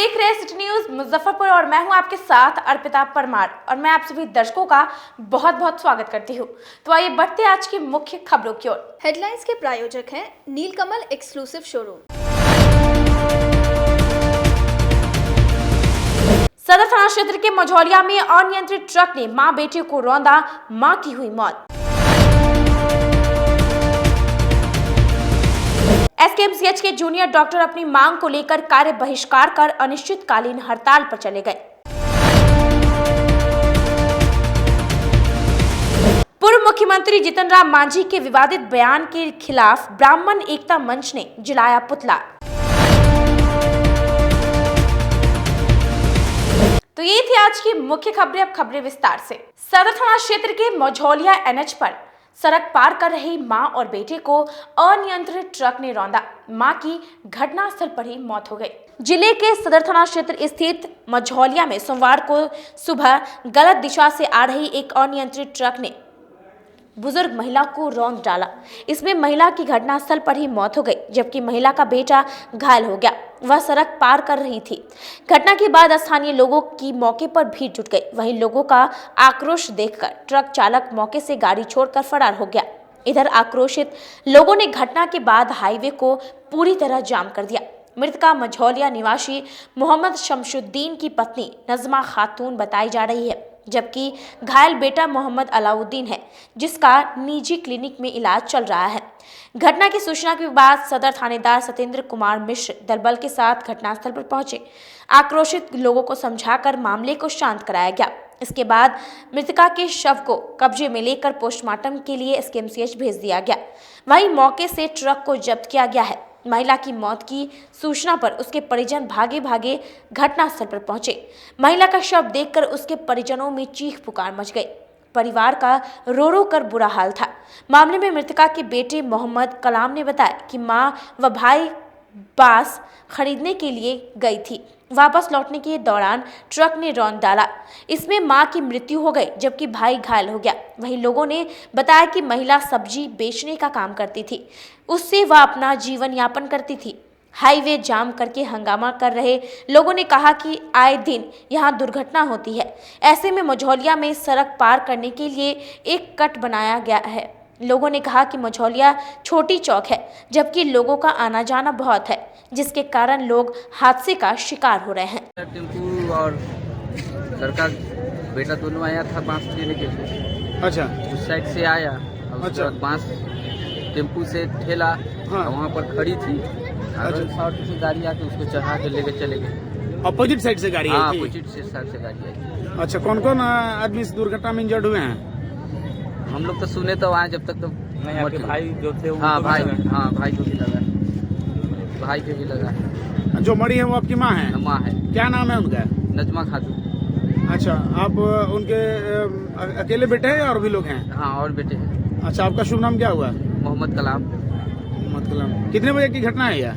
देख रहे हैं सिटी न्यूज मुजफ्फरपुर और मैं हूं आपके साथ अर्पिता परमार और मैं आप सभी दर्शकों का बहुत बहुत स्वागत करती हूं। तो आइए बढ़ते हैं आज की मुख्य खबरों की ओर। हेडलाइंस के प्रायोजक हैं नीलकमल एक्सक्लूसिव शोरूम। सदर थाना क्षेत्र के मझौलिया में अनियंत्रित ट्रक ने मां बेटे को रौंदा, मां की हुई मौत। एसकेएमसीएच के जूनियर डॉक्टर अपनी मांग को लेकर कार्य बहिष्कार कर अनिश्चितकालीन हड़ताल पर चले गए। पूर्व मुख्यमंत्री जीतन राम मांझी के विवादित बयान के खिलाफ ब्राह्मण एकता मंच ने जलाया पुतला। तो ये थी आज की मुख्य खबरें। अब खबरें विस्तार से। सदर थाना क्षेत्र के मझौलिया एनएच पर सड़क पार कर रही मां और बेटे को अनियंत्रित ट्रक ने रौंदा, मां की घटनास्थल पर ही मौत हो गई। जिले के सदर थाना क्षेत्र स्थित मझौलिया में सोमवार को सुबह गलत दिशा से आ रही एक अनियंत्रित ट्रक ने बुजुर्ग महिला को रौंद डाला। इसमें महिला की घटनास्थल पर ही मौत हो गई, जबकि महिला का बेटा घायल हो गया। वह सड़क पार कर रही थी। घटना के बाद स्थानीय लोगों की मौके पर भीड़ जुट गई। वहीं लोगों का आक्रोश देखकर ट्रक चालक मौके से गाड़ी छोड़कर फरार हो गया। इधर आक्रोशित लोगों ने घटना के बाद हाईवे को पूरी तरह जाम कर दिया। मृतका मझौलिया निवासी मोहम्मद शमशुद्दीन की पत्नी नजमा खातून बताई जा रही है, जबकि घायल बेटा मोहम्मद अलाउद्दीन है, जिसका निजी क्लिनिक में इलाज चल रहा है। घटना की सूचना के बाद सदर थानेदार सत्येंद्र कुमार मिश्र दलबल के साथ घटनास्थल पर पहुंचे। आक्रोशित लोगों को समझाकर मामले को शांत कराया गया। इसके बाद मृतका के शव को कब्जे में लेकर पोस्टमार्टम के लिए एसकेएमसीएच भेज दिया गया। वहीं मौके से ट्रक को जब्त किया गया है। महिला की मौत की सूचना पर उसके परिजन भागे भागे घटनास्थल पर पहुंचे। महिला का शव देखकर उसके परिजनों में चीख पुकार मच गई। परिवार का रो रो कर बुरा हाल था। मामले में मृतका के बेटे मोहम्मद कलाम ने बताया कि मां व भाई बांस खरीदने के लिए गई थी। वापस लौटने के दौरान ट्रक ने रौंद डाला। इसमें मां की मृत्यु हो गई, जबकि भाई घायल हो गया। वहीं लोगों ने बताया कि महिला सब्जी बेचने का काम करती थी, उससे वह अपना जीवन यापन करती थी। हाईवे जाम करके हंगामा कर रहे लोगों ने कहा कि आए दिन यहां दुर्घटना होती है। ऐसे में मझौलिया में सड़क पार करने के लिए एक कट बनाया गया है। लोगों ने कहा कि मझौलिया छोटी चौक है, जबकि लोगों का आना जाना बहुत है, जिसके कारण लोग हादसे का शिकार हो रहे हैं। टेम्पू और लड़का बेटा दोनों आया था बांस लेने के लिए। अच्छा, उस साइड से आया और उसके बाद बांस टेम्पू से ठेला। हाँ। वहाँ पर खड़ी थी। अच्छा। से गाड़ी आके उसको चढ़ा के लेके चले गए। अपोजिट साइड से गाड़ी आई थी? अपोजिट साइड से गाड़ी आई। अच्छा, कौन कौन आदमी इस दुर्घटना में इंजर्ड हुए हैं? हम लोग तो सुने तो आए, जब तक तो नहीं, आपके भाई जो थे भाई को भी लगा, भाई के भी लगा। जो मरी है वो आपकी माँ है? माँ है। क्या नाम है उनका? नजमा खातून। अच्छा, आप उनके अकेले बेटे हैं और भी लोग हैं? हाँ, और बेटे हैं। अच्छा, आपका शुभ नाम क्या हुआ? मोहम्मद कलाम। मोहम्मद कलाम। कितने बजे की घटना है यह?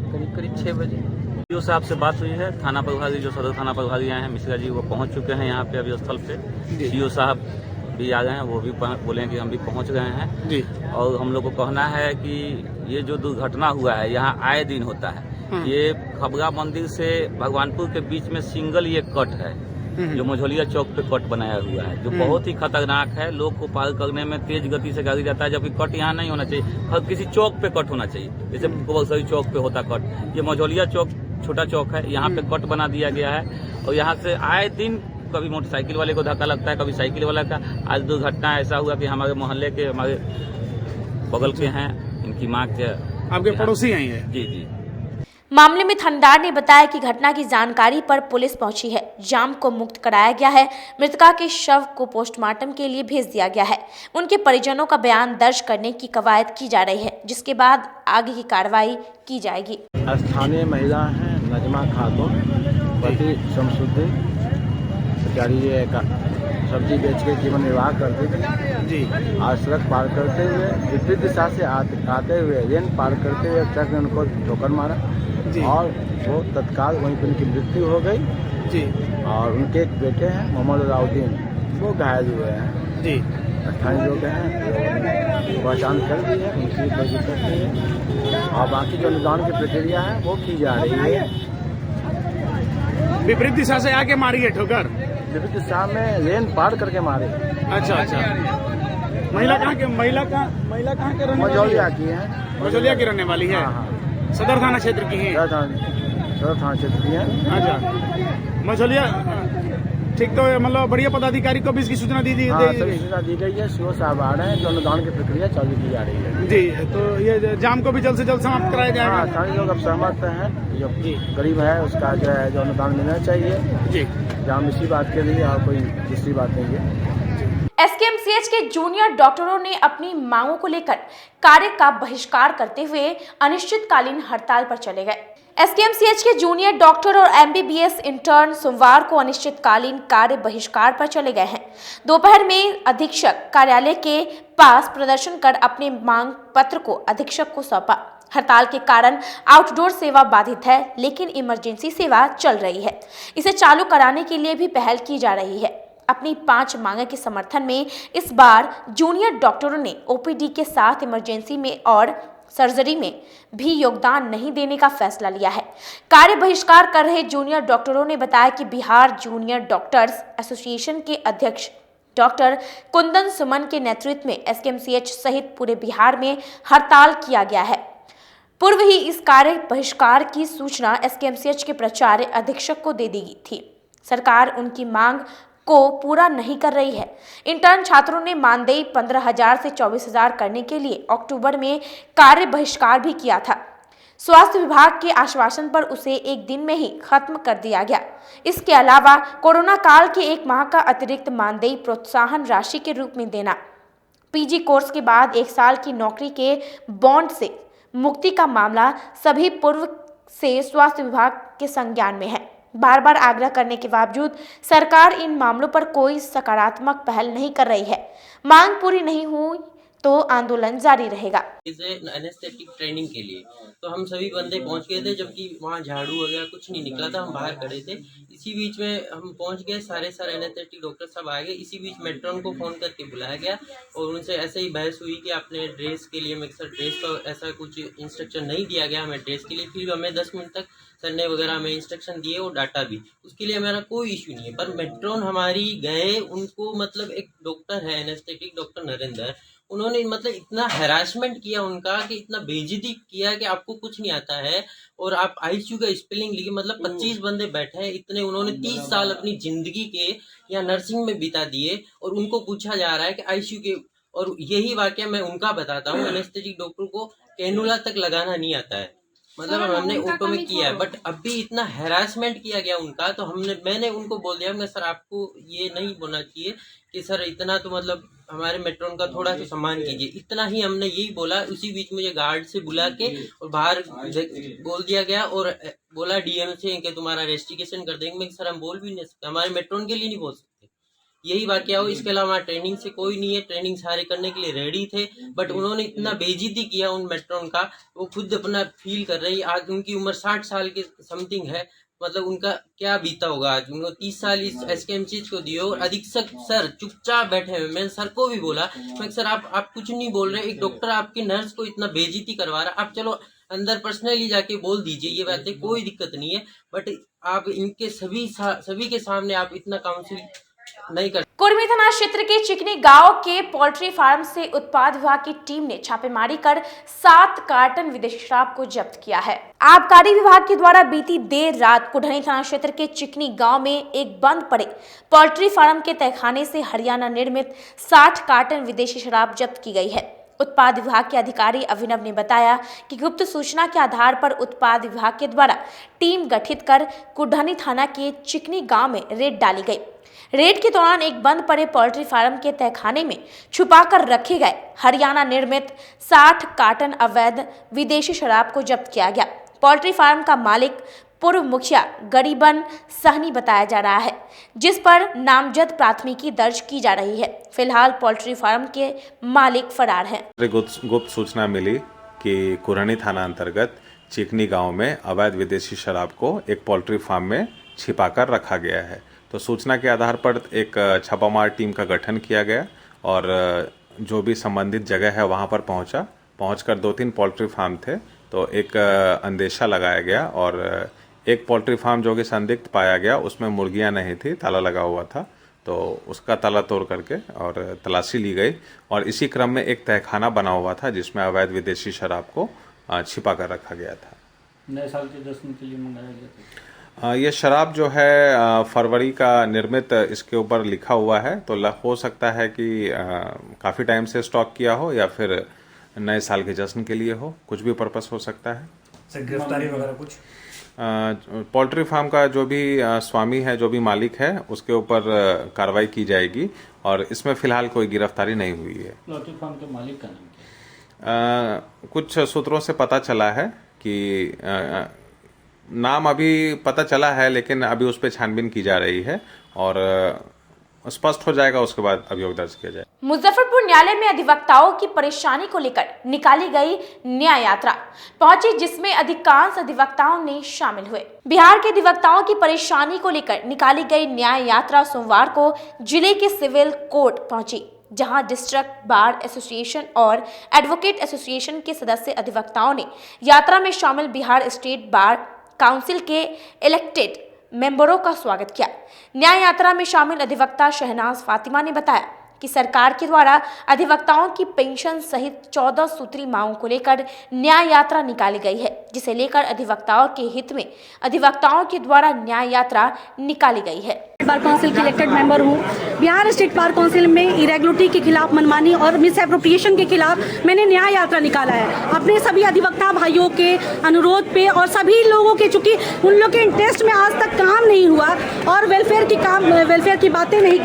करीब करीब 6 बजे। डीओ साहब से बात हुई है। थाना प्रभारी जो सदर थाना प्रभारी आए हैं मिश्रा जी, वो पहुंच चुके हैं यहाँ पे अभी स्थल पे। डीओ साहब भी आ गए हैं, वो भी बोले कि हम भी पहुंच गए हैं जी। और हम लोग को कहना है कि ये जो दुर्घटना हुआ है यहाँ आए दिन होता है। ये खबगा मंदिर से भगवानपुर के बीच में सिंगल ये कट है, जो मझौलिया चौक पे कट बनाया हुआ है, जो बहुत ही खतरनाक है। लोग को पार करने में तेज गति से गाड़ी जाता है, जबकि कट यहाँ नहीं होना चाहिए। हर किसी चौक पे कट होना चाहिए, जैसे गोबरसरी चौक पे होता कट। ये मझौलिया चौक छोटा चौक है, यहाँ पे कट बना दिया गया है। और यहाँ से आए दिन कभी मोटरसाइकिल वाले को धक्का लगता है, कभी साइकिल वाला का। आज दुर्घटना ऐसा हुआ कि हमारे मोहल्ले के, हमारे बगल के हैं, इनकी माँ के, आपके पड़ोसी हैं ये? जी जी। मामले में थानेदार ने बताया कि घटना की जानकारी पर पुलिस पहुंची है। जाम को मुक्त कराया गया है। मृतका के शव को पोस्टमार्टम के लिए भेज दिया गया है। उनके परिजनों का बयान दर्ज करने की कवायद की जा रही है, जिसके बाद आगे की कार्रवाई की जाएगी। स्थानीय महिला हैं नजमा खातून, पति शमशुद्दीन, बेचारी सब्जी बेच के जीवन निर्वाह करती थी जी। आज सड़क पार करते हुए विपरीत दिशा से आते हुए लेन पार करते हुए ट्रक ने उनको ठोकर मारा जी। और वो तत्काल वहीं पर उनकी मृत्यु हो गई जी। और उनके एक बेटे हैं मोहम्मद अलाउद्दीन, वो घायल हुए हैं जी। स्थानीय लोग हैं, पहचान कर दी है, उनकी कोई दिक्कत नहीं है। और बाकी जो निदान की प्रक्रिया है वो की जा रही है। विपरीत दिशा से आके मारी है ठोकर। विपरीत दिशा में लेन पार करके मारे। अच्छा अच्छा। महिला कहाँ के रहने वाली मझौलिया है? की है। मझौलिया की रहने वाली है। हाँ। सदर थाना क्षेत्र की है। सदर थाना क्षेत्र की है। अच्छा मझौलिया, ठीक। तो मतलब बढ़िया पदाधिकारी को भी इसकी सूचना दी सभी सूचना दी गई है। सीओ साहब आ रहे हैं, जो अनुदान की प्रक्रिया चालू की जा रही है। जी। तो ये जाम को भी जल्द से जल्द समाप्त कराया जाएगा। सारे लोग अब सहमत हैं, जो गरीब है उसका जो अनुदान मिलना चाहिए जी। जाम इसी बात के लिए और कोई दूसरी बात नहीं है। एसकेएमसीएच के जूनियर डॉक्टरों ने अपनी मांगों को लेकर कार्य का बहिष्कार करते हुए अनिश्चितकालीन हड़ताल पर चले गए। एसकेएमसीएच के जूनियर डॉक्टर और एमबीबीएस इंटर्न सोमवार को अनिश्चितकालीन कार्य बहिष्कार पर चले गए हैं। दोपहर में अधीक्षक कार्यालय के पास प्रदर्शन कर अपने मांग पत्र को अधीक्षक को सौंपा। हड़ताल के कारण आउटडोर सेवा बाधित है, लेकिन इमरजेंसी सेवा चल रही है। इसे चालू कराने के लिए भी पहल की जा रही है। अपनी 5 मांगों के समर्थन में इस बार जूनियर डॉक्टरों ने ओपीडी के साथ इमरजेंसी में और सर्जरी में भी योगदान नहीं देने का फैसला लिया है। कार्य बहिष्कार कर रहे जूनियर डॉक्टरों ने बताया कि बिहार जूनियर डॉक्टर्स एसोसिएशन के अध्यक्ष डॉक्टर कुंदन सुमन के नेतृत्व में एसकेएमसीएच सहित पूरे बिहार में हड़ताल किया गया है। पूर्व ही इस कार्य बहिष्कार की सूचना एसकेएमसीएच के प्राचार्य अधीक्षक को दे दी गई थी। सरकार उनकी मांग को पूरा नहीं कर रही है। इंटर्न छात्रों ने मानदेय 15,000 से 24,000 करने के लिए अक्टूबर में कार्य बहिष्कार भी किया था। स्वास्थ्य विभाग के आश्वासन पर उसे एक दिन में ही खत्म कर दिया गया। इसके अलावा कोरोना काल के 1 माह का अतिरिक्त मानदेय प्रोत्साहन राशि के रूप में देना, पीजी कोर्स के बाद 1 साल की नौकरी के बॉन्ड से मुक्ति का मामला सभी पूर्व से स्वास्थ्य विभाग के संज्ञान में है। बार बार आग्रह करने के बावजूद सरकार इन मामलों पर कोई सकारात्मक पहल नहीं कर रही है। मांग पूरी नहीं हुई तो आंदोलन जारी रहेगा। इसे एनेस्थेटिक ट्रेनिंग के लिए तो हम सभी बंदे पहुंच गए थे, जबकि वहाँ झाड़ू वगैरह कुछ नहीं निकला था। हम बाहर खड़े थे। इसी बीच में हम पहुंच गए, सारे एनेस्थेटिक डॉक्टर सब आ गए। इसी बीच मेट्रॉन को फोन करके बुलाया गया और उनसे ऐसे ही बहस हुई कि आपने ड्रेस के लिए मिक्सर ड्रेस का ऐसा कुछ इंस्ट्रक्शन नहीं दिया गया हमें ड्रेस के लिए। फिर हमें 10 मिनट तक सर ने वगैरह हमें इंस्ट्रक्शन दिए और डाटा भी, उसके लिए हमारा कोई इश्यू नहीं है। पर मेट्रॉन हमारी गए, उनको मतलब एक डॉक्टर है एनेस्थेटिक डॉक्टर नरेंद्र, उन्होंने मतलब इतना हैरासमेंट किया उनका कि इतना बेइज्जती किया कि आपको कुछ नहीं आता है और आप आईसीयू का स्पेलिंग लिखे। मतलब 25 बंदे बैठे हैं, इतने उन्होंने 30 साल अपनी जिंदगी के या नर्सिंग में बिता दिए और उनको पूछा जा रहा है कि आईसीयू के। और यही वाकया मैं उनका बताता हूँ, एनेस्थेटिक डॉक्टर को कैनुला तक लगाना नहीं आता है, मतलब हमने ऑटो में किया है। बट अभी इतना हैरासमेंट किया गया उनका, तो मैंने उनको बोल दिया सर आपको ये नहीं बोलना चाहिए कि सर इतना तो मतलब हमारे मेट्रोन का थोड़ा सा सम्मान कीजिए, इतना ही हमने यही बोला। उसी बीच मुझे गार्ड से बुला के और बाहर बोल दिया गया और बोला डीएम से कि तुम्हारा रेस्टिकेशन कर देंगे। सर हम बोल भी नहीं सकते, हमारे मेट्रोन के लिए नहीं बोल सकते। यही वाकया हो। इसके अलावा ट्रेनिंग से कोई नहीं है, ट्रेनिंग सारे करने के लिए रेडी थे, बट उन्होंने इतना बेइज्जती किया उन मेट्रोन का, वो खुद अपना फील कर रही। आज उनकी उम्र 60 साल की समथिंग है, मतलब उनका क्या बीता होगा। आज उनको 30 साल इस एसकेएमसीएच को दिए और अधीक्षक सर चुपचाप बैठे हुए। मैंने सर को भी बोला, मैं सर आप कुछ नहीं बोल रहे, एक डॉक्टर आपकी नर्स को इतना बेइज्जती करवा रहा, आप चलो अंदर पर्सनली जाके बोल दीजिए, ये बातें कोई दिक्कत नहीं है, बट आप इनके सभी के सामने आप इतना काउंसिल नहीं कर। कुर्मी थाना क्षेत्र के चिकनी गांव के पोल्ट्री फार्म से उत्पाद विभाग की टीम ने छापेमारी कर 7 कार्टन विदेशी शराब को जब्त किया है। आबकारी विभाग के द्वारा बीती देर रात कुढ़नी थाना क्षेत्र के चिकनी गांव में एक बंद पड़े पोल्ट्री फार्म के तहखाने से हरियाणा निर्मित 60 कार्टन विदेशी शराब जब्त की गई है। उत्पाद विभाग के अधिकारी अभिनव ने बताया कि गुप्त सूचना के आधार पर उत्पाद विभाग के द्वारा टीम गठित कर कुढ़नी थाना के चिकनी गांव में रेड डाली गई। रेड के दौरान एक बंद पड़े पोल्ट्री फार्म के तहखाने में छुपाकर रखे गए हरियाणा निर्मित 60 कार्टन अवैध विदेशी शराब को जब्त किया गया। पोल्ट्री फार्म का मालिक पूर्व मुखिया गरीबन सहनी बताया जा रहा है, जिस पर नामजद प्राथमिकी दर्ज की जा रही है। फिलहाल पोल्ट्री फार्म के मालिक फरार हैं। गुप्त सूचना मिली कि कुढ़नी थाना अंतर्गत चिकनी गांव में अवैध विदेशी शराब को एक पोल्ट्री फार्म में छिपाकर रखा गया है। तो सूचना के आधार पर एक छापामार टीम का गठन किया गया और जो भी संबंधित जगह है वहां पर पहुंचकर 2-3 पोल्ट्री फार्म थे, तो एक अंदेशा लगाया गया और एक पोल्ट्री फार्म जो कि संदिग्ध पाया गया उसमें मुर्गियां नहीं थी, ताला लगा हुआ था, तो उसका ताला तोड़ करके और तलाशी ली गई। और इसी क्रम में एक तहखाना बना हुआ था जिसमें अवैध विदेशी शराब को छिपा कर रखा गया था। नए साल के जश्न के लिए मंगाया गया था। ये शराब जो है फरवरी का निर्मित इसके ऊपर लिखा हुआ है, तो हो सकता है कि काफ़ी टाइम से स्टॉक किया हो या फिर नए साल के जश्न के लिए हो, कुछ भी पर्पस हो सकता है। सर गिरफ्तारी वगैरह कुछ? पोल्ट्री फार्म का जो भी स्वामी है, जो भी मालिक है, उसके ऊपर कार्रवाई की जाएगी और इसमें फिलहाल कोई गिरफ्तारी नहीं हुई है। पोल्ट्री फार्म के मालिक का नाम क्या? कुछ सूत्रों से पता चला है कि नाम अभी पता चला है, लेकिन अभी उस पर छानबीन की जा रही है और स्पष्ट हो जाएगा, उसके बाद अभियोग दर्ज किया जाए। मुजफ्फरपुर न्यायालय में अधिवक्ताओं की परेशानी को लेकर निकाली गई न्याय यात्रा पहुंची, जिसमें अधिकांश अधिवक्ताओं ने शामिल हुए। बिहार के अधिवक्ताओं की परेशानी को लेकर निकाली गई न्याय यात्रा सोमवार को जिले के सिविल कोर्ट पहुंची, जहां डिस्ट्रिक्ट बार एसोसिएशन और एडवोकेट एसोसिएशन के सदस्य अधिवक्ताओं ने यात्रा में शामिल बिहार स्टेट बार काउंसिल के इलेक्टेड मेंबरों का स्वागत किया। न्याय यात्रा में शामिल अधिवक्ता शहनाज फातिमा ने बताया कि सरकार के द्वारा अधिवक्ताओं की पेंशन सहित 14 सूत्री मांगों को लेकर न्याय यात्रा निकाली गई है, जिसे लेकर अधिवक्ताओं के हित में अधिवक्ताओं के द्वारा न्याय यात्रा निकाली गई है। बार काउंसिल की इलेक्टेड मेंबर हूँ। बिहार स्टेट बार काउंसिल में इरेगुलरिटी के खिलाफ, मनमानी और मिस एप्रोप्रिएशन के खिलाफ मैंने न्याय यात्रा निकाला है अपने सभी अधिवक्ता भाइयों के अनुरोध पे, और सभी लोगों के, चूंकि उन लोग के इंटरेस्ट में आज तक काम नहीं हुआ और वेलफेयर की बातें नहीं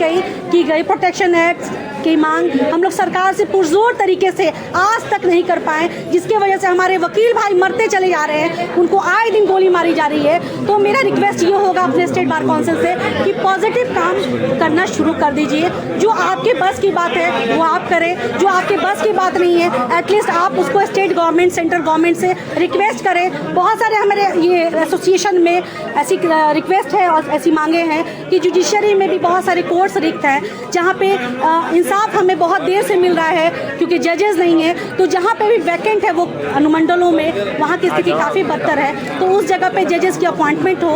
की गई, प्रोटेक्शन एक्ट की मांग हम लोग सरकार से पुरजोर तरीके से आज तक नहीं कर पाए, जिसके वजह से हमारे वकील भाई मरते चले जा रहे हैं, उनको आए दिन गोली मारी जा रही है। तो मेरा रिक्वेस्ट ये होगा अपने स्टेट बार काउंसिल से कि पॉजिटिव काम करना शुरू कर दीजिए। जो आपके बस की बात है वो आप करें, जो आपके बस की बात नहीं है एटलीस्ट आप उसको स्टेट गवर्नमेंट, सेंट्रल गवर्नमेंट से रिक्वेस्ट करें। बहुत सारे हमारे ये एसोसिएशन में ऐसी रिक्वेस्ट है और ऐसी मांगे हैं कि जुडिशरी में भी बहुत सारे कोर्ट्स रिक्त हैं जहाँ पे इंसाफ हमें बहुत देर से मिल रहा है क्योंकि जजेस नहीं है। तो जहाँ पे भी वैकेंट है वो अनुमंडलों में, वहाँ की स्थिति काफ़ी बदतर है, तो उस जगह पे जजेस की अपॉइंटमेंट हो,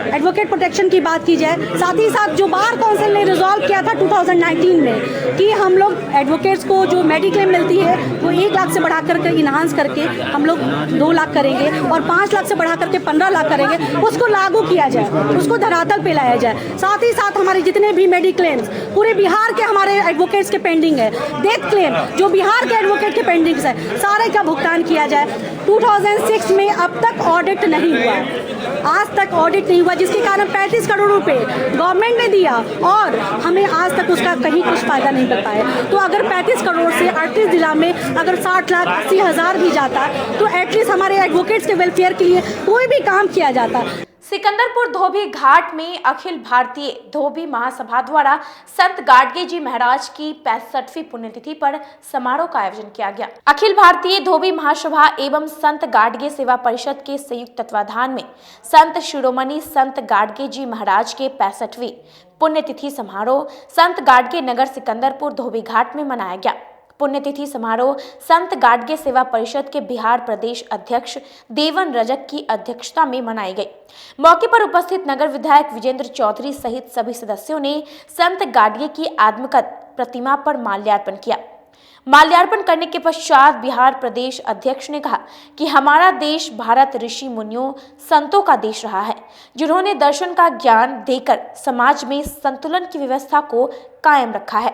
एडवोकेट प्रोटेक्शन की बात की जाए। साथ ही साथ जो बार काउंसिल ने रिजॉल्व किया था 2019 में कि हम लोग एडवोकेट्स को जो मेडिक्लेम मिलती है वो 1 लाख से बढ़ा करके इन्हांस करके हम लोग 2 लाख करेंगे और 5 लाख से बढ़ा करके 15 लाख करेंगे, उसको लागू किया जाए, उसको धरातल पे लाया जाए। साथ ही साथ हमारे जितने भी मेडिक्लेम्स पूरे बिहार के हमारे एडवोकेट्स के पेंडिंग है, डेथ क्लेम जो बिहार के एडवोकेट के पेंडिंग्स है, सारे का भुगतान किया जाए। 2006 में अब तक ऑडिट नहीं हुआ, आज तक ऑडिट नहीं हुआ, जिसके कारण 35 करोड़ रुपए गवर्नमेंट ने दिया और हमें आज तक उसका कहीं कुछ फायदा नहीं कर पाया। तो अगर 35 करोड़ से 38 जिला में अगर 60 लाख 80 हज़ार भी जाता तो एटलीस्ट हमारे एडवोकेट्स के वेलफेयर के लिए कोई भी काम किया जाता। सिकंदरपुर धोबी घाट में अखिल भारतीय धोबी महासभा द्वारा संत गाडगे जी महाराज की 65वीं पुण्यतिथि पर समारोह का आयोजन किया गया। अखिल भारतीय धोबी महासभा एवं संत गाडगे सेवा परिषद के संयुक्त तत्वाधान में संत शिरोमणि संत गाडगे जी महाराज के 65वीं पुण्यतिथि समारोह संत गाडगे नगर सिकंदरपुर धोबी घाट में मनाया गया। पुण्यतिथि समारोह संत गाडगे सेवा परिषद के बिहार प्रदेश अध्यक्ष देवन रजक की अध्यक्षता में मनाई गई। मौके पर उपस्थित नगर विधायक विजेंद्र चौधरी सहित सभी सदस्यों ने संत गाडगे की आत्मकथ प्रतिमा पर माल्यार्पण किया। माल्यार्पण करने के पश्चात बिहार प्रदेश अध्यक्ष ने कहा कि हमारा देश भारत ऋषि मुनियों संतों का देश रहा है, जिन्होंने दर्शन का ज्ञान देकर समाज में संतुलन की व्यवस्था को कायम रखा है।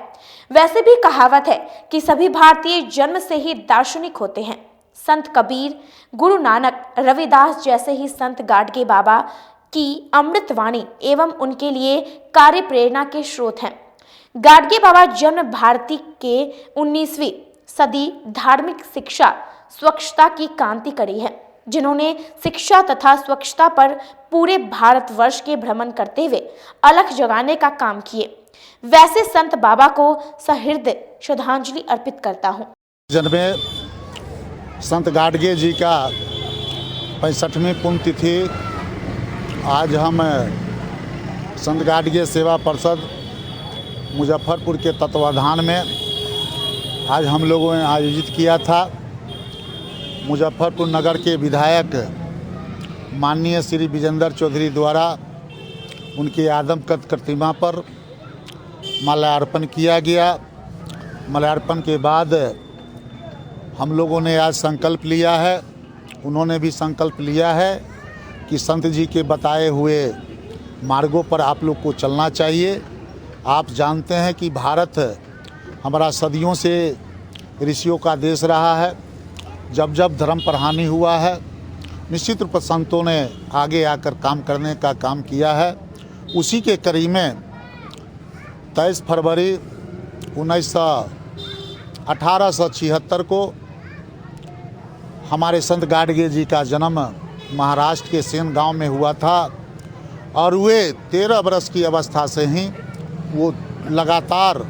वैसे भी कहावत है कि सभी भारतीय जन्म से ही दार्शनिक होते हैं। संत कबीर, गुरु नानक, रविदास जैसे ही संत गाडगे बाबा की अमृतवाणी एवं उनके लिए कार्य प्रेरणा के स्रोत हैं। गाडगे बाबा जन्म भारती के 19वीं सदी धार्मिक शिक्षा स्वच्छता की क्रांति करी है, जिन्होंने शिक्षा तथा स्वच्छता पर पूरे भारतवर्ष के भ्रमण करते हुए अलख जगाने का काम किए। वैसे संत बाबा को सहृदय श्रद्धांजलि अर्पित करता हूँ। जन्मे संत गाडगे जी का 65वीं पुण्यतिथि आज हम संत गाडगे सेवा परिषद मुजफ्फरपुर के तत्वाधान में आज हम लोगों ने आयोजित किया था। मुजफ्फरपुर नगर के विधायक माननीय श्री विजेंद्र चौधरी द्वारा उनके आदमकद प्रतिमा पर माल्यार्पण किया गया। माल्यार्पण के बाद हम लोगों ने आज संकल्प लिया है, उन्होंने भी संकल्प लिया है कि संत जी के बताए हुए मार्गों पर आप लोग को चलना चाहिए। आप जानते हैं कि भारत हमारा सदियों से ऋषियों का देश रहा है। जब जब धर्म पर हानि हुआ है, निश्चित रूप से संतों ने आगे आकर काम करने का काम किया है। उसी के कड़ी में 23 फरवरी 1876 को हमारे संत गाडगे जी का जन्म महाराष्ट्र के सेन गांव में हुआ था और वे 13 वर्ष की अवस्था से ही वो लगातार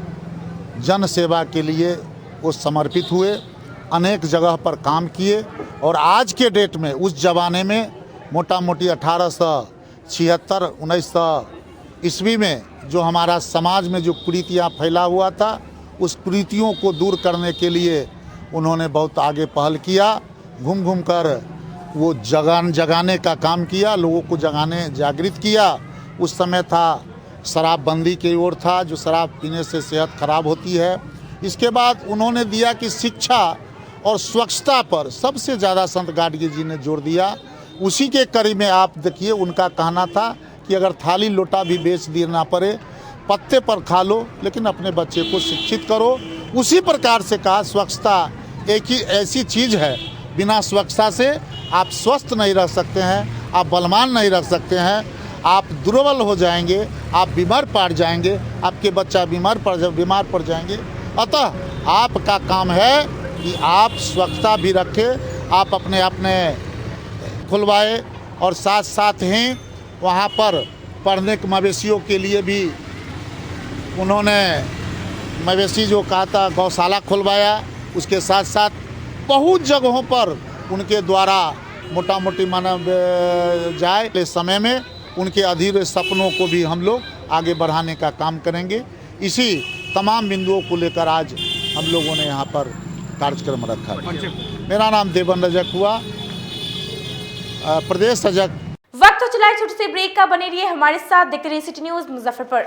जन सेवा के लिए वो समर्पित हुए, अनेक जगह पर काम किए और आज के डेट में उस ज़माने में मोटा मोटी 1876-1900 ईस्वी में जो हमारा समाज में जो कुरीतियाँ फैला हुआ था, उस कुरीतियों को दूर करने के लिए उन्होंने बहुत आगे पहल किया। घूम घूम कर वो जगाने का काम किया, लोगों को जागृत किया। उस समय था शराबबंदी की ओर था, जो शराब पीने से सेहत खराब होती है। इसके बाद उन्होंने दिया कि शिक्षा और स्वच्छता पर सबसे ज़्यादा संत गाडगे जी ने जोर दिया। उसी के कड़ी में आप देखिए, उनका कहना था कि अगर थाली लोटा भी बेच देना पड़े, पत्ते पर खा लो, लेकिन अपने बच्चे को शिक्षित करो। उसी प्रकार से कहा, स्वच्छता एक ही ऐसी चीज़ है, बिना स्वच्छता से आप स्वस्थ नहीं रह सकते हैं, आप बलवान नहीं रह सकते हैं, आप दुर्बल हो जाएंगे, आप बीमार पड़ जाएंगे, आपके बच्चा बीमार पड़ जाएंगे। अतः आपका काम है कि आप स्वच्छता भी रखें, आप अपने खुलवाए और साथ साथ ही वहाँ पर पढ़ने के मवेशियों के लिए भी उन्होंने मवेशी जो कहा था गौशाला खुलवाया। उसके साथ साथ बहुत जगहों पर उनके द्वारा मोटा मोटी मानव जाए इस समय में उनके अधूरे सपनों को भी हम लोग आगे बढ़ाने का काम करेंगे। इसी तमाम बिंदुओं को लेकर आज हम लोगों ने यहाँ पर कार्यक्रम रखा। मेरा नाम देवन रजक हुआ, प्रदेश सजग। वक्त तो चला छोटे से ब्रेक का, बने रहिए हमारे साथ, देखते रहिए सिटी न्यूज मुजफ्फरपुर।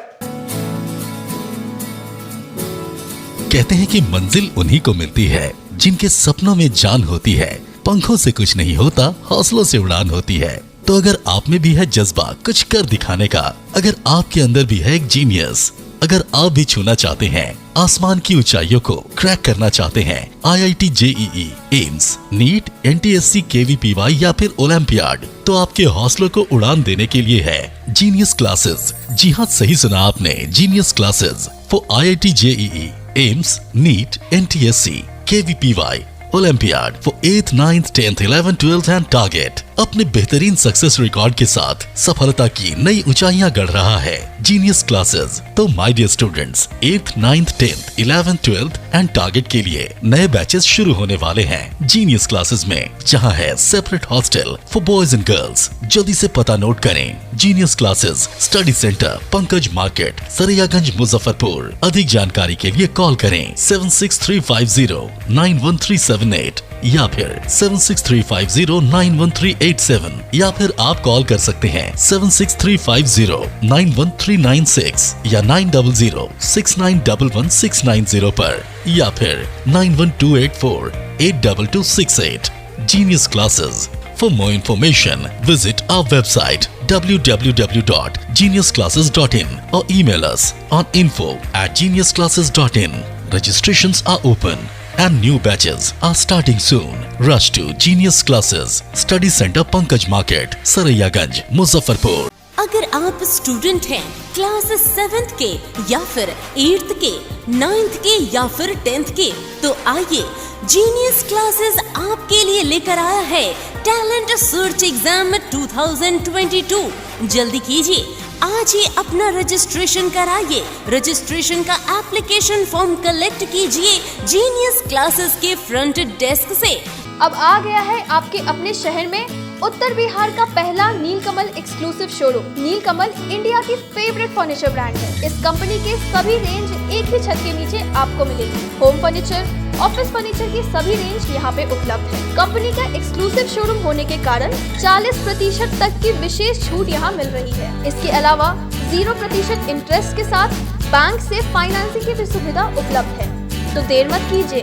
कहते हैं कि मंजिल उन्हीं को मिलती है जिनके सपनों में जान होती है। पंखों से कुछ नहीं होता, हौसलों से उड़ान होती है। तो अगर आप में भी है जज्बा कुछ कर दिखाने का, अगर आपके अंदर भी है एक जीनियस, अगर आप भी छूना चाहते हैं आसमान की ऊंचाइयों को, क्रैक करना चाहते हैं IIT JEE, AIIMS, NEET, NTSC, KVPY या फिर ओलंपियाड, तो आपके हौसलों को उड़ान देने के लिए है जीनियस क्लासेस। जी हाँ, सही सुना आपने, genius classes for IIT JEE, AIIMS, NEET, NTSC, KVPY, olympiad for 8th, 9th, 10th, 11th, 12th and target. अपने बेहतरीन सक्सेस रिकॉर्ड के साथ सफलता की नई ऊंचाइयां गढ़ रहा है जीनियस क्लासेस। तो my dear students, 8th, 9th, 10th, 11th, 12th and target के लिए नए बैचेस शुरू होने वाले हैं जीनियस क्लासेस में, जहां है separate hostel for boys and girls. जल्दी से पता नोट करें, genius classes, study centre, Pankaj market, Saraiyaganj, Muzaffarpur. अधिक जानकारी के लिए कॉल करें 7635091378 या फिर 7635091387 या फिर आप कॉल कर सकते हैं 7635091396 या 9006911690 पर या फिर 9128482268। Genius Classes. For more information, visit our website www.geniusclasses.in or email us on info@geniusclasses.in. Registrations are open and new batches are starting soon. Rush to Genius Classes, Study Center Pankaj Market, Saraiyaganj, Muzaffarpur. अगर आप student हैं class 7th के या फिर 8th के, 9th के या फिर 10th के, तो आइए जीनियस क्लासेस आपके लिए लेकर आया है टैलेंट सर्च एग्जाम 2022। जल्दी कीजिए, आज ही अपना रजिस्ट्रेशन कराइए। रजिस्ट्रेशन का एप्लीकेशन फॉर्म कलेक्ट कीजिए जीनियस क्लासेस के फ्रंट डेस्क से। अब आ गया है आपके अपने शहर में उत्तर बिहार का पहला नीलकमल एक्सक्लूसिव शोरूम। नीलकमल इंडिया की फेवरेट फर्नीचर ब्रांड है। इस कंपनी के सभी रेंज एक ही छत के नीचे आपको मिलेगी। होम फर्नीचर, ऑफिस फर्नीचर की सभी रेंज यहाँ पे उपलब्ध है। कंपनी का एक्सक्लूसिव शोरूम होने के कारण 40% तक की विशेष छूट यहाँ मिल रही है। इसके अलावा 0% इंटरेस्ट के साथ बैंक से फाइनेंसिंग की भी सुविधा उपलब्ध है। तो देर मत कीजिए,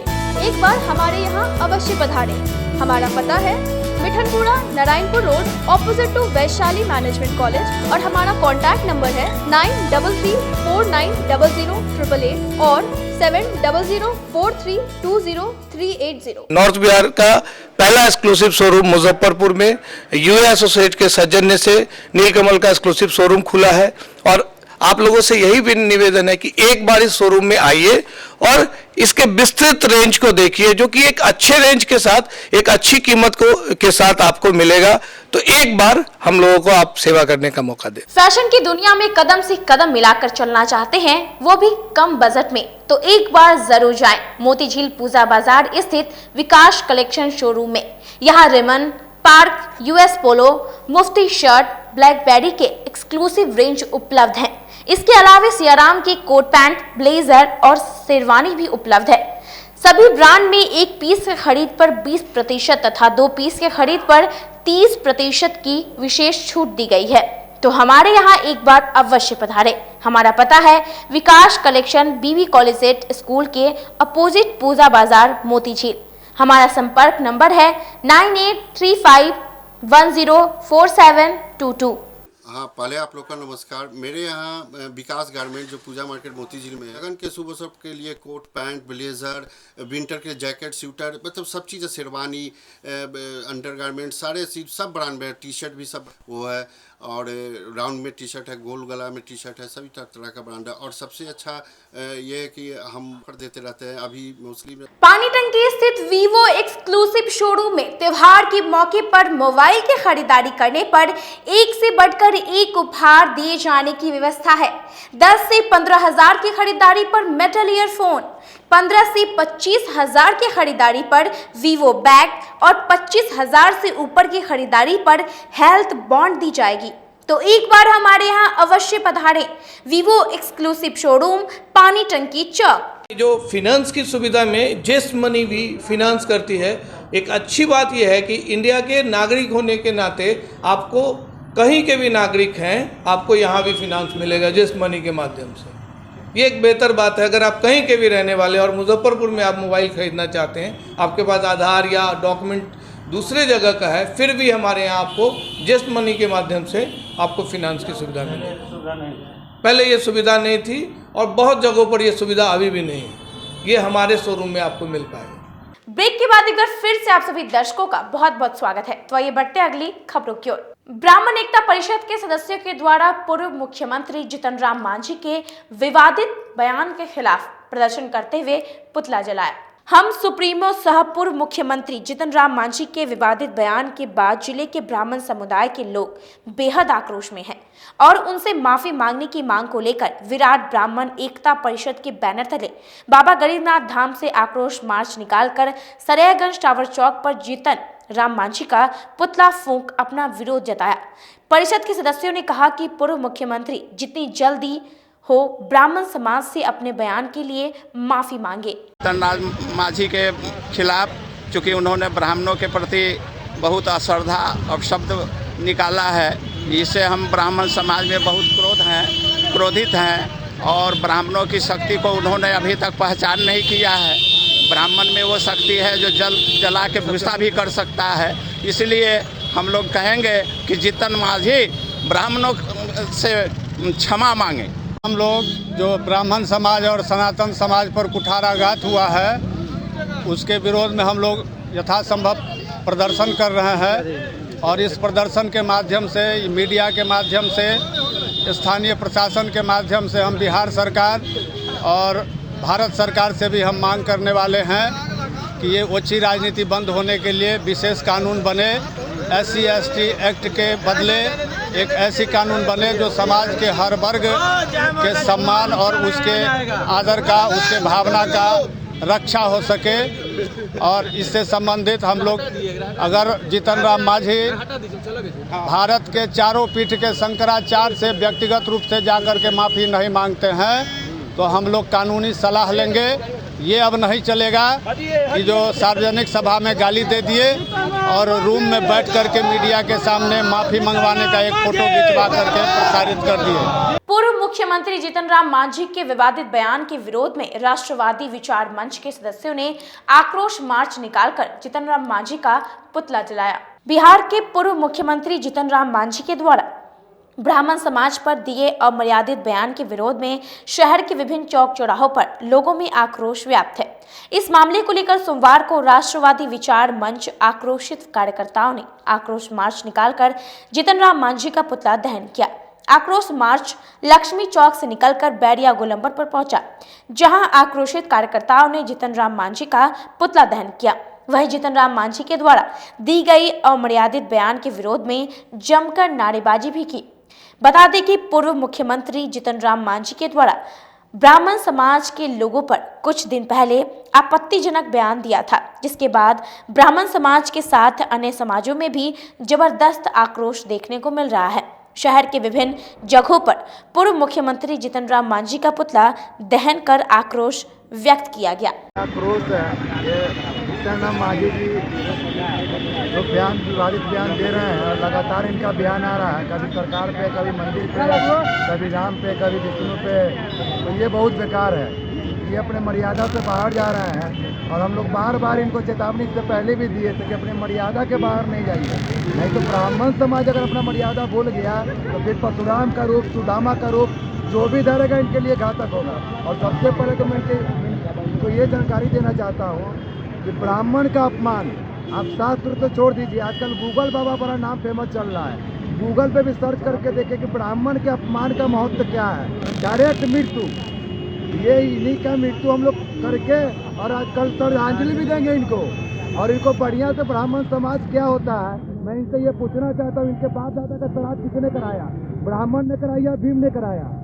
एक बार हमारे यहाँ अवश्य पधारें। हमारा पता है Mithanpura, Narayanpur road, opposite to Vaishali management college और हमारा कॉन्टैक्ट नंबर है 9334900888 और 7004320380। नॉर्थ बिहार का पहला एक्सक्लूसिव शोरूम मुजफ्फरपुर में यूए एसोसिएट के सौजन्य से नीलकमल का एक्सक्लूसिव शोरूम खुला है। और आप लोगों से यही भी निवेदन है कि एक बार इस शोरूम में आइए और इसके विस्तृत रेंज को देखिए, जो कि एक अच्छे रेंज के साथ एक अच्छी कीमत के साथ आपको मिलेगा। तो एक बार हम लोगों को आप सेवा करने का मौका दें। फैशन की दुनिया में कदम से कदम मिलाकर चलना चाहते हैं, वो भी कम बजट में, तो एक बार जरूर जाएं मोतीझील पूजा बाजार स्थित विकास कलेक्शन शोरूम में। यहाँ रिमन, पार्क, यूएस पोलो, मुफ्ती शर्ट, ब्लैकबेरी के एक्सक्लूसिव रेंज उपलब्ध हैं। इसके अलावा सियाराम के कोट पैंट, ब्लेजर और शेरवानी भी उपलब्ध है। सभी ब्रांड में एक पीस के खरीद पर 20% तथा 2 पीस के खरीद पर 30% की विशेष छूट दी गई है। तो हमारे यहाँ एक बार अवश्य पधारें। हमारा पता है विकास कलेक्शन, बीवी कॉलेज स्कूल के अपोजिट पूजा बाजार, मोतीझील। हमारा संपर्क नंबर है 9835104722। हाँ, पहले आप लोग का नमस्कार। मेरे यहाँ विकास गारमेंट जो पूजा मार्केट मोतीझील में है, लगन के शुभ अवसर के लिए कोट पैंट, ब्लेजर, विंटर के जैकेट, स्वेटर, मतलब सब चीज़, शेरवानी, अंडर गारमेंट, सारे सब ब्रांड में, टी शर्ट भी सब वो है। और राउंड में टी शर्ट है, गोल गला में टी शर्ट है, सभी तरह का ब्रांड है। और सबसे अच्छा ये है कि हम ऑफर देते रहते हैं। अभी मोस्टली पानी टंकी स्थित वीवो एक्सक्लूसिव शोरूम में त्योहार के मौके पर मोबाइल की खरीदारी करने पर एक से बढ़कर एक उपहार दिए जाने की व्यवस्था है। 10 से 15 हजार की खरीदारी पर मेटल ईयरफोन, 15 से 25 हजार की खरीदारी पर वीवो बैग और 25 हजार से ऊपर की खरीदारी पर हेल्थ बॉन्ड दी जाएगी। तो एक बार हमारे यहाँ अवश्य पधारें। वीवो एक्सक्लूसिव शोरूम, पानी टंकी चौक। जो फिनांस की सुविधा में जेस्ट मनी भी फिनांस करती है। एक अच्छी बात यह है कि इंडिया के नागरिक होने के नाते आपको कहीं के भी नागरिक हैं, आपको यहाँ भी फिनांस मिलेगा जेस्ट मनी के माध्यम से। ये एक बेहतर बात है। अगर आप कहीं के भी रहने वाले और मुजफ्फरपुर में आप मोबाइल खरीदना चाहते हैं, आपके पास आधार या डॉक्यूमेंट दूसरे जगह का है, फिर भी हमारे यहाँ आपको जेस्ट मनी के माध्यम से आपको फिनांस की सुविधा मिलेगी। पहले ये सुविधा नहीं थी और बहुत जगहों पर ये सुविधा अभी भी नहीं है। ये हमारे शोरूम में आपको मिल पाएगा। ब्रेक के बाद एक बार फिर से आप सभी दर्शकों का बहुत बहुत स्वागत है। तो आइए बढ़ते अगली खबरों की ओर। ब्राह्मण एकता परिषद के सदस्यों के द्वारा पूर्व मुख्यमंत्री जीतन राम मांझी के विवादित बयान के खिलाफ प्रदर्शन करते हुए पुतला जलाया। हम सुप्रीमो सह पूर्व मुख्यमंत्री जीतन राम मांझी के विवादित बयान के बाद जिले के ब्राह्मण समुदाय के लोग बेहद आक्रोश में हैं और उनसे माफी मांगने की मांग को लेकर विराट ब्राह्मण एकता परिषद के बैनर तले बाबा गरीबनाथ धाम से आक्रोश मार्च निकालकर सरायगंज टावर चौक पर जीतन राम मांझी का पुतला फूंक अपना विरोध जताया। परिषद के सदस्यों ने कहा कि पूर्व मुख्यमंत्री जितनी जल्दी हो ब्राह्मण समाज से अपने बयान के लिए माफी मांगे। जीतन राम मांझी के खिलाफ चूँकि उन्होंने ब्राह्मणों के प्रति बहुत अश्रद्धा अपशब्द निकाला है, इससे हम ब्राह्मण समाज में बहुत क्रोधित हैं और ब्राह्मणों की शक्ति को उन्होंने अभी तक पहचान नहीं किया है। ब्राह्मण में वो शक्ति है जो जला के भूसा भी कर सकता है। इसलिए हम लोग कहेंगे कि जीतन मांझी ब्राह्मणों से क्षमा मांगे। हम लोग जो ब्राह्मण समाज और सनातन समाज पर कुठाराघात हुआ है, उसके विरोध में हम लोग यथासंभव प्रदर्शन कर रहे हैं और इस प्रदर्शन के माध्यम से, मीडिया के माध्यम से, स्थानीय प्रशासन के माध्यम से हम बिहार सरकार और भारत सरकार से भी हम मांग करने वाले हैं कि ये ओछी राजनीति बंद होने के लिए विशेष कानून बने। SC/ST एक्ट के बदले एक ऐसी कानून बने जो समाज के हर वर्ग के सम्मान और उसके आदर का, उसके भावना का रक्षा हो सके। और इससे संबंधित हम लोग अगर जीतन राम मांझी भारत के चारों पीठ के शंकराचार्य से व्यक्तिगत रूप से जाकर के माफ़ी नहीं मांगते हैं तो हम लोग कानूनी सलाह लेंगे। ये अब नहीं चलेगा कि जो सार्वजनिक सभा में गाली दे दिए और रूम में बैठ करके मीडिया के सामने माफ़ी मंगवाने का एक फोटो खिंचवा करके प्रसारित कर दिए। पूर्व मुख्यमंत्री जीतन राम मांझी के विवादित बयान के विरोध में राष्ट्रवादी विचार मंच के सदस्यों ने आक्रोश मार्च निकालकर जीतन राम मांझी का पुतला जलाया। बिहार के पूर्व मुख्यमंत्री जीतन राम मांझी के द्वारा ब्राह्मण समाज पर दिए अमर्यादित बयान के विरोध में शहर के विभिन्न चौक चौराहों पर लोगों में आक्रोश व्याप्त है। इस मामले को लेकर सोमवार को राष्ट्रवादी विचार मंच आक्रोशित कार्यकर्ताओं ने आक्रोश मार्च निकालकर जीतन राम मांझी का पुतला दहन किया। आक्रोश मार्च लक्ष्मी चौक से निकलकर बैरिया गोलंबर पर पहुंचा, जहां आक्रोशित कार्यकर्ताओं ने जीतन राम मांझी का पुतला दहन किया। वहीं जीतन राम मांझी के द्वारा दी गई अमर्यादित बयान के विरोध में जमकर नारेबाजी भी की। बता दें कि पूर्व मुख्यमंत्री जीतन राम मांझी के द्वारा ब्राह्मण समाज के लोगों पर कुछ दिन पहले आपत्तिजनक बयान दिया था, जिसके बाद ब्राह्मण समाज के साथ अन्य समाजों में भी जबरदस्त आक्रोश देखने को मिल रहा है। शहर के विभिन्न जगहों पर पूर्व मुख्यमंत्री जीतन राम मांझी का पुतला दहन कर आक्रोश व्यक्त किया गया। आक्रोश है ये जीतन राम मांझी जी जो बयान विवादित बयान दे रहे हैं, लगातार इनका बयान आ रहा है, कभी सरकार पे, कभी मंदिर पे, कभी राम पे, कभी विष्णु पे। तो ये बहुत बेकार है, ये अपने मर्यादा से बाहर जा रहे हैं और हम लोग बार बार इनको चेतावनी इससे पहले भी दिए थे कि अपने मर्यादा के बाहर नहीं जाइए, नहीं तो ब्राह्मण समाज अगर अपना मर्यादा भूल गया तो फिर परशुराम का रूप, सुदामा का रूप जो भी धरेगा इनके लिए घातक होगा। और सबसे पहले तो मैं इनको ये जानकारी देना चाहता हूँ कि ब्राह्मण का अपमान आप शास्त्र तो छोड़ दीजिए, आजकल गूगल बाबा बड़ा नाम फेमस चल रहा है, गूगल पे भी सर्च करके देखें कि ब्राह्मण के अपमान का महत्व क्या है। डायरेक्ट मृत्यु, ये इन्हीं का मृत्यु हम लोग करके और आजकल श्रद्धांजलि भी देंगे इनको, और इनको बढ़िया से ब्राह्मण समाज क्या होता है मैं इनसे ये पूछना चाहता हूँ, इनके बाप दादा का श्राद्ध किसने कराया, ब्राह्मण ने कराया, भीम ने कराया?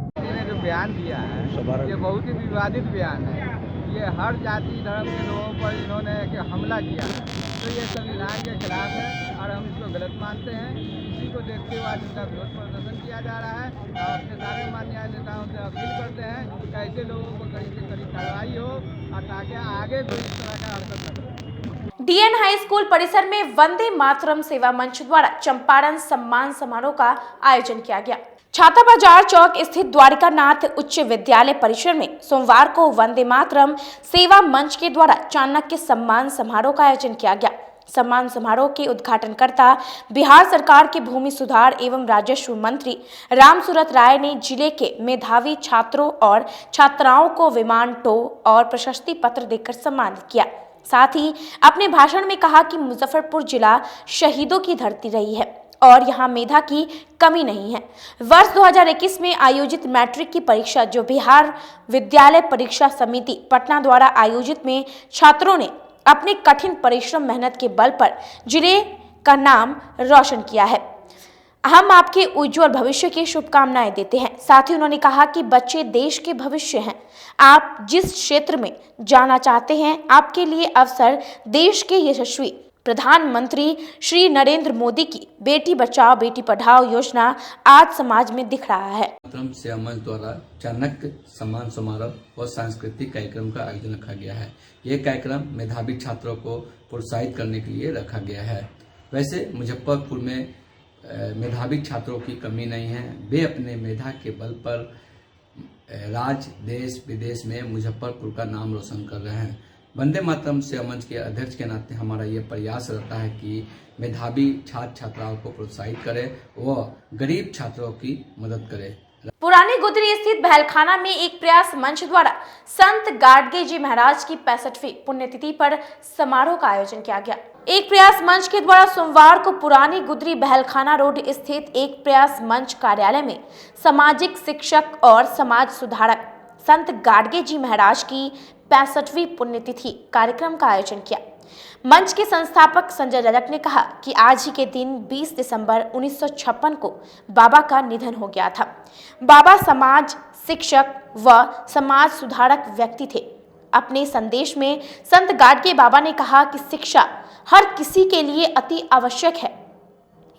जो बयान दिया है ये बहुत ही विवादित बयान है, ये हर जाति धर्म के लोगों पर इन्होंने हमला किया है, तो ये संविधान के खिलाफ है और हम इसको गलत मानते हैं। इसी को देखते हुए आज इनका विरोध प्रदर्शन किया जा रहा है और अपने सारे मान्य न्यायनेताओं से अपील करते हैं कि ऐसे लोगों को कड़ी से कड़ी कार्रवाई हो और ताकि आगे कोई इस तरह का हरकत न करे। डीएन हाई स्कूल परिसर में वंदे मातरम सेवा मंच द्वारा चंपारण सम्मान समारोह का आयोजन किया गया। छाता बाजार चौक स्थित द्वारिकानाथ उच्च विद्यालय परिसर में सोमवार को वंदे मातरम सेवा मंच के द्वारा चाणक्य सम्मान समारोह का आयोजन किया गया। सम्मान समारोह के उद्घाटनकर्ता बिहार सरकार के भूमि सुधार एवं राजस्व मंत्री रामसूरत राय ने जिले के मेधावी छात्रों और छात्राओं को विमान टो और प्रशस्ति पत्र देकर सम्मानित किया। साथ ही अपने भाषण में कहा कि मुजफ्फरपुर जिला शहीदों की धरती रही है और यहाँ मेधा की कमी नहीं है। वर्ष 2021 में आयोजित मैट्रिक की परीक्षा जो बिहार विद्यालय परीक्षा समिति पटना द्वारा आयोजित में छात्रों ने अपने कठिन परिश्रम मेहनत के बल पर जिले का नाम रोशन किया है। हम आपके उज्जवल भविष्य की शुभकामनाएं देते हैं। साथ ही उन्होंने कहा कि बच्चे देश के भविष्य हैं। आप जिस क्षेत्र में जाना चाहते हैं आपके लिए अवसर देश के यशस्वी प्रधानमंत्री श्री नरेंद्र मोदी की बेटी बचाओ बेटी पढ़ाओ योजना आज समाज में दिख रहा है। मातरम सेवा मंच द्वारा चाणक्य सम्मान समारोह और सांस्कृतिक कार्यक्रम का आयोजन रखा गया है। ये कार्यक्रम मेधावी छात्रों को प्रोत्साहित करने के लिए रखा गया है। वैसे मुजफ्फरपुर में मेधावी छात्रों की कमी नहीं है, वे अपने मेधा के बल पर राज्य देश विदेश में मुजफ्फरपुर का नाम रोशन कर रहे हैं। वंदे मातरम सेवा मंच के अध्यक्ष के नाते हमारा ये प्रयास रहता है कि मेधावी छात्र छात्राओं को प्रोत्साहित करे व गरीब छात्रों की मदद करे। पुरानी गुदरी स्थित बहलखाना में एक प्रयास मंच द्वारा संत गाडगे जी महाराज की 65वीं पुण्यतिथि पर समारोह का आयोजन किया गया। एक प्रयास मंच के द्वारा सोमवार को पुरानी गुदरी बहलखाना रोड स्थित एक प्रयास मंच कार्यालय में सामाजिक शिक्षक और समाज सुधारक संत गाडगे जी महाराज की 65वीं पुण्यतिथि कार्यक्रम का आयोजन किया। मंच के संस्थापक संजय रजक ने कहा कि आज ही के दिन 20 दिसंबर 1956 को बाबा का निधन हो गया था। बाबा समाज शिक्षक व समाज सुधारक व्यक्ति थे। अपने संदेश में संत गाडगे बाबा ने कहा कि शिक्षा हर किसी के लिए अति आवश्यक है।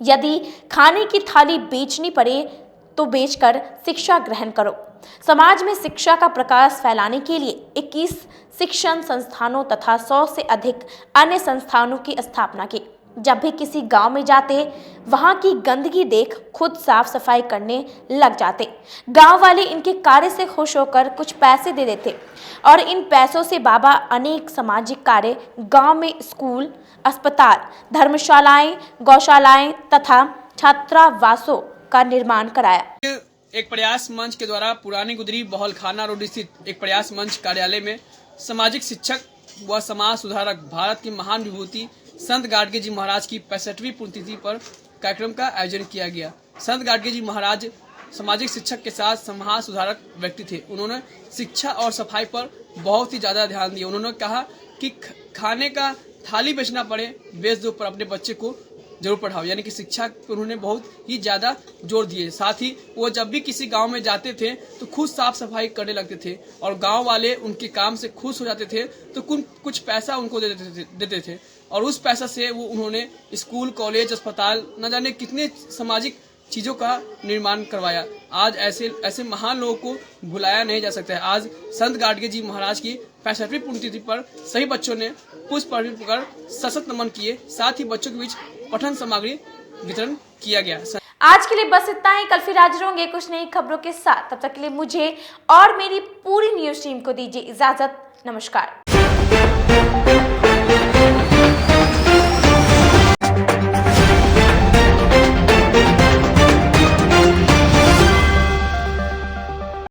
यदि खाने की थाली बेचनी पड़े तो बेचकर शिक्षा ग्रहण करो। समाज में शिक्षा का प्रकाश फैलाने के लिए 21 शिक्षण संस्थानों तथा 100 से अधिक अन्य संस्थानों की स्थापना की। जब भी किसी गांव में जाते वहां की गंदगी देख खुद साफ सफाई करने लग जाते। गांव वाले इनके कार्य से खुश होकर कुछ पैसे दे देते और इन पैसों से बाबा अनेक सामाजिक कार्य गांव में स्कूल, अस्पताल, धर्मशालाएं, गौशालाएं तथा छात्रावासों का निर्माण कराया। एक प्रयास मंच के द्वारा पुरानी गुदरी बहलखाना रोड स्थित एक प्रयास मंच कार्यालय में सामाजिक शिक्षक व समाज सुधारक भारत की महान विभूति संत गाडगे जी महाराज की 65वीं पुण्यतिथि पर कार्यक्रम का आयोजन किया गया। संत गाडगे जी महाराज सामाजिक शिक्षक के साथ समाज सुधारक व्यक्ति थे। उन्होंने शिक्षा और सफाई पर बहुत ही ज्यादा ध्यान दिया। उन्होंने कहा कि खाने का थाली बेचना पड़े बेच दो, पर अपने बच्चे को जरूर पढ़ाओ, यानी कि शिक्षा पर उन्होंने बहुत ही ज्यादा जोर दिए। साथ ही वो जब भी किसी गांव में जाते थे तो खुद साफ सफाई करने लगते थे और गांव वाले उनके काम से खुश हो जाते थे तो कुछ पैसा उनको देते थे और उस पैसा से वो उन्होंने स्कूल, कॉलेज, अस्पताल, न जाने कितने सामाजिक चीजों का निर्माण करवाया। आज ऐसे महान लोगों को भुलाया नहीं जा सकता है। आज संत गाडगे जी महाराज की 65वीं पुण्यतिथि पर सभी बच्चों ने पुष्प अर्पित कर सशक्त नमन किए। साथ ही बच्चों के बीच पठन सामग्री वितरण किया गया। आज के लिए बस इतना ही। कल फिर हाजिर होंगे कुछ नई खबरों के साथ। तब तक के लिए मुझे और मेरी पूरी न्यूज टीम को दीजिए इजाजत। नमस्कार।